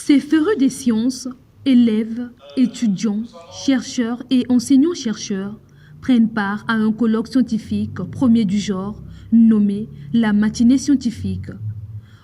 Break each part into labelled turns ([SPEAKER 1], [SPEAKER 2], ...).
[SPEAKER 1] Ces férus des sciences, élèves, étudiants, chercheurs et enseignants-chercheurs prennent part à un colloque scientifique premier du genre nommé la matinée scientifique.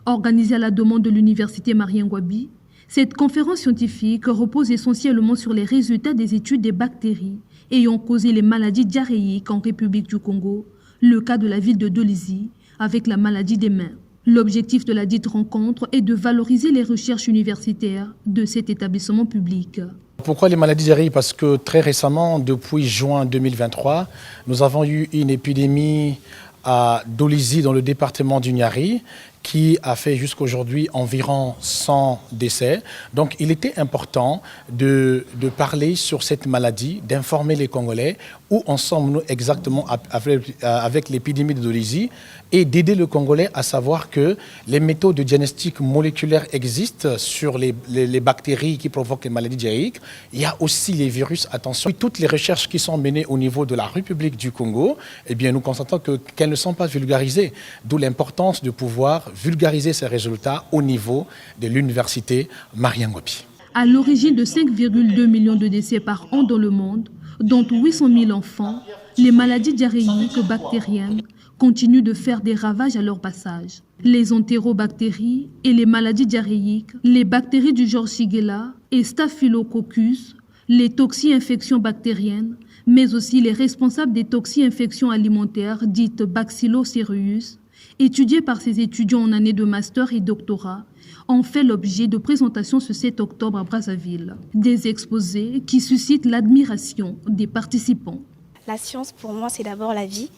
[SPEAKER 1] Organisée à la demande de l'université Marien-Ngouabi, cette conférence scientifique repose essentiellement sur les résultats des études des bactéries ayant causé les maladies diarrhéiques en République du Congo, le cas de la ville de Dolisie avec la maladie des mains. L'objectif de la dite rencontre est de valoriser les recherches universitaires de cet établissement public.
[SPEAKER 2] Pourquoi les maladies diarrhéiques? Parce que très récemment, depuis juin 2023, nous avons eu une épidémie à Dolisie dans le département du Niari qui a fait jusqu'aujourd'hui environ 100 décès. Donc il était important de parler sur cette maladie, d'informer les Congolais où en sommes-nous exactement avec l'épidémie de Dolisie et d'aider le Congolais à savoir que les méthodes de diagnostic moléculaire existent sur les bactéries qui provoquent les maladies diarrhéiques. Il y a aussi les virus, attention. Toutes les recherches qui sont menées au niveau de la République du Congo, eh bien, nous constatons qu'elles ne sont pas vulgarisées, d'où l'importance de pouvoir vulgariser ces résultats au niveau de l'université Marien-Ngouabi.
[SPEAKER 1] À l'origine de 5,2 millions de décès par an dans le monde, dont 800 000 enfants, les maladies diarrhéiques bactériennes continuent de faire des ravages à leur passage. Les entérobactéries et les maladies diarrhéiques, les bactéries du genre Shigella et Staphylococcus, les toxi-infections bactériennes, mais aussi les responsables des toxi-infections alimentaires dites Bacillus, étudiées par ces étudiants en année de master et doctorat, ont fait l'objet de présentations ce 7 octobre à Brazzaville. Des exposés qui suscitent l'admiration des participants.
[SPEAKER 3] La science, pour moi, c'est d'abord la vie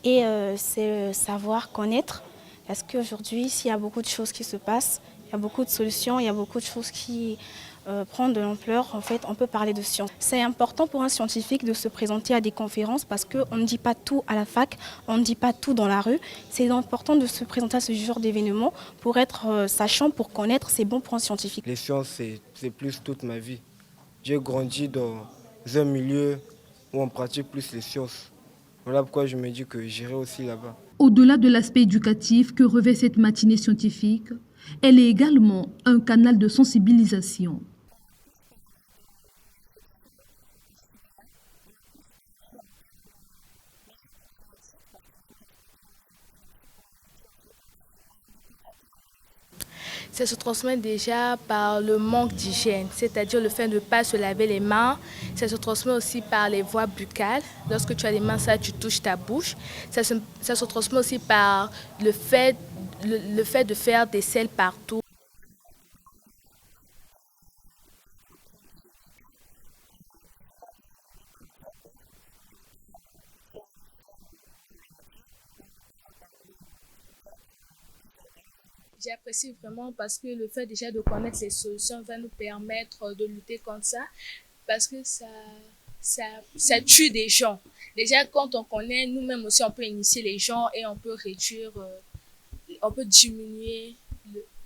[SPEAKER 3] et c'est savoir connaître. Parce qu'aujourd'hui, s'il y a beaucoup de choses qui se passent, il y a beaucoup de solutions, il y a beaucoup de choses qui prennent de l'ampleur. En fait, on peut parler de science. C'est important pour un scientifique de se présenter à des conférences parce qu'on ne dit pas tout à la fac, on ne dit pas tout dans la rue. C'est important de se présenter à ce genre d'événements pour être sachant, pour connaître. C'est bon pour un scientifique.
[SPEAKER 4] Les sciences, c'est plus toute ma vie. J'ai grandi dans un milieu où on pratique plus les sciences. Voilà pourquoi je me dis que j'irai aussi là-bas.
[SPEAKER 1] Au-delà de l'aspect éducatif que revêt cette matinée scientifique, elle est également un canal de sensibilisation.
[SPEAKER 5] Ça se transmet déjà par le manque d'hygiène, c'est-à-dire le fait de ne pas se laver les mains. Ça se transmet aussi par les voies buccales. Lorsque tu as les mains sales, tu touches ta bouche. Ça se transmet aussi par le fait de faire des selles partout. J'apprécie vraiment parce que le fait déjà de connaître les solutions va nous permettre de lutter contre ça parce que ça tue des gens. Déjà quand on connaît, nous-mêmes aussi on peut initier les gens et on peut réduire, on peut diminuer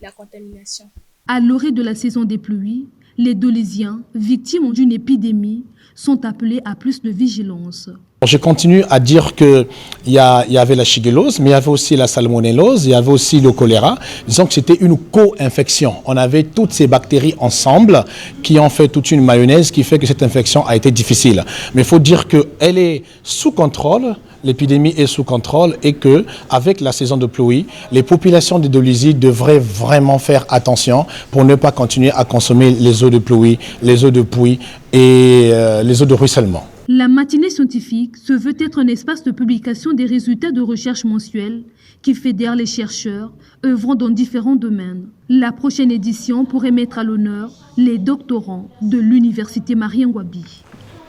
[SPEAKER 5] la contamination.
[SPEAKER 1] À l'orée de la saison des pluies, les Dolisiens, victimes d'une épidémie, sont appelés à plus de vigilance.
[SPEAKER 2] Je continue à dire qu'il y avait la shigellose, mais il y avait aussi la salmonellose, il y avait aussi le choléra. Disons que c'était une co-infection. On avait toutes ces bactéries ensemble qui ont fait toute une mayonnaise qui fait que cette infection a été difficile. Mais il faut dire qu'elle est sous contrôle, l'épidémie est sous contrôle et qu'avec la saison de pluie, les populations de Dolisie devraient vraiment faire attention pour ne pas continuer à consommer les eaux de pluie, les eaux de puits et les eaux de ruissellement.
[SPEAKER 1] La matinée scientifique se veut être un espace de publication des résultats de recherche mensuels qui fédère les chercheurs œuvrant dans différents domaines. La prochaine édition pourrait mettre à l'honneur les doctorants de l'université Marien-Ngouabi.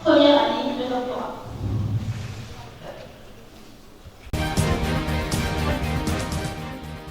[SPEAKER 3] Première année de doctorat.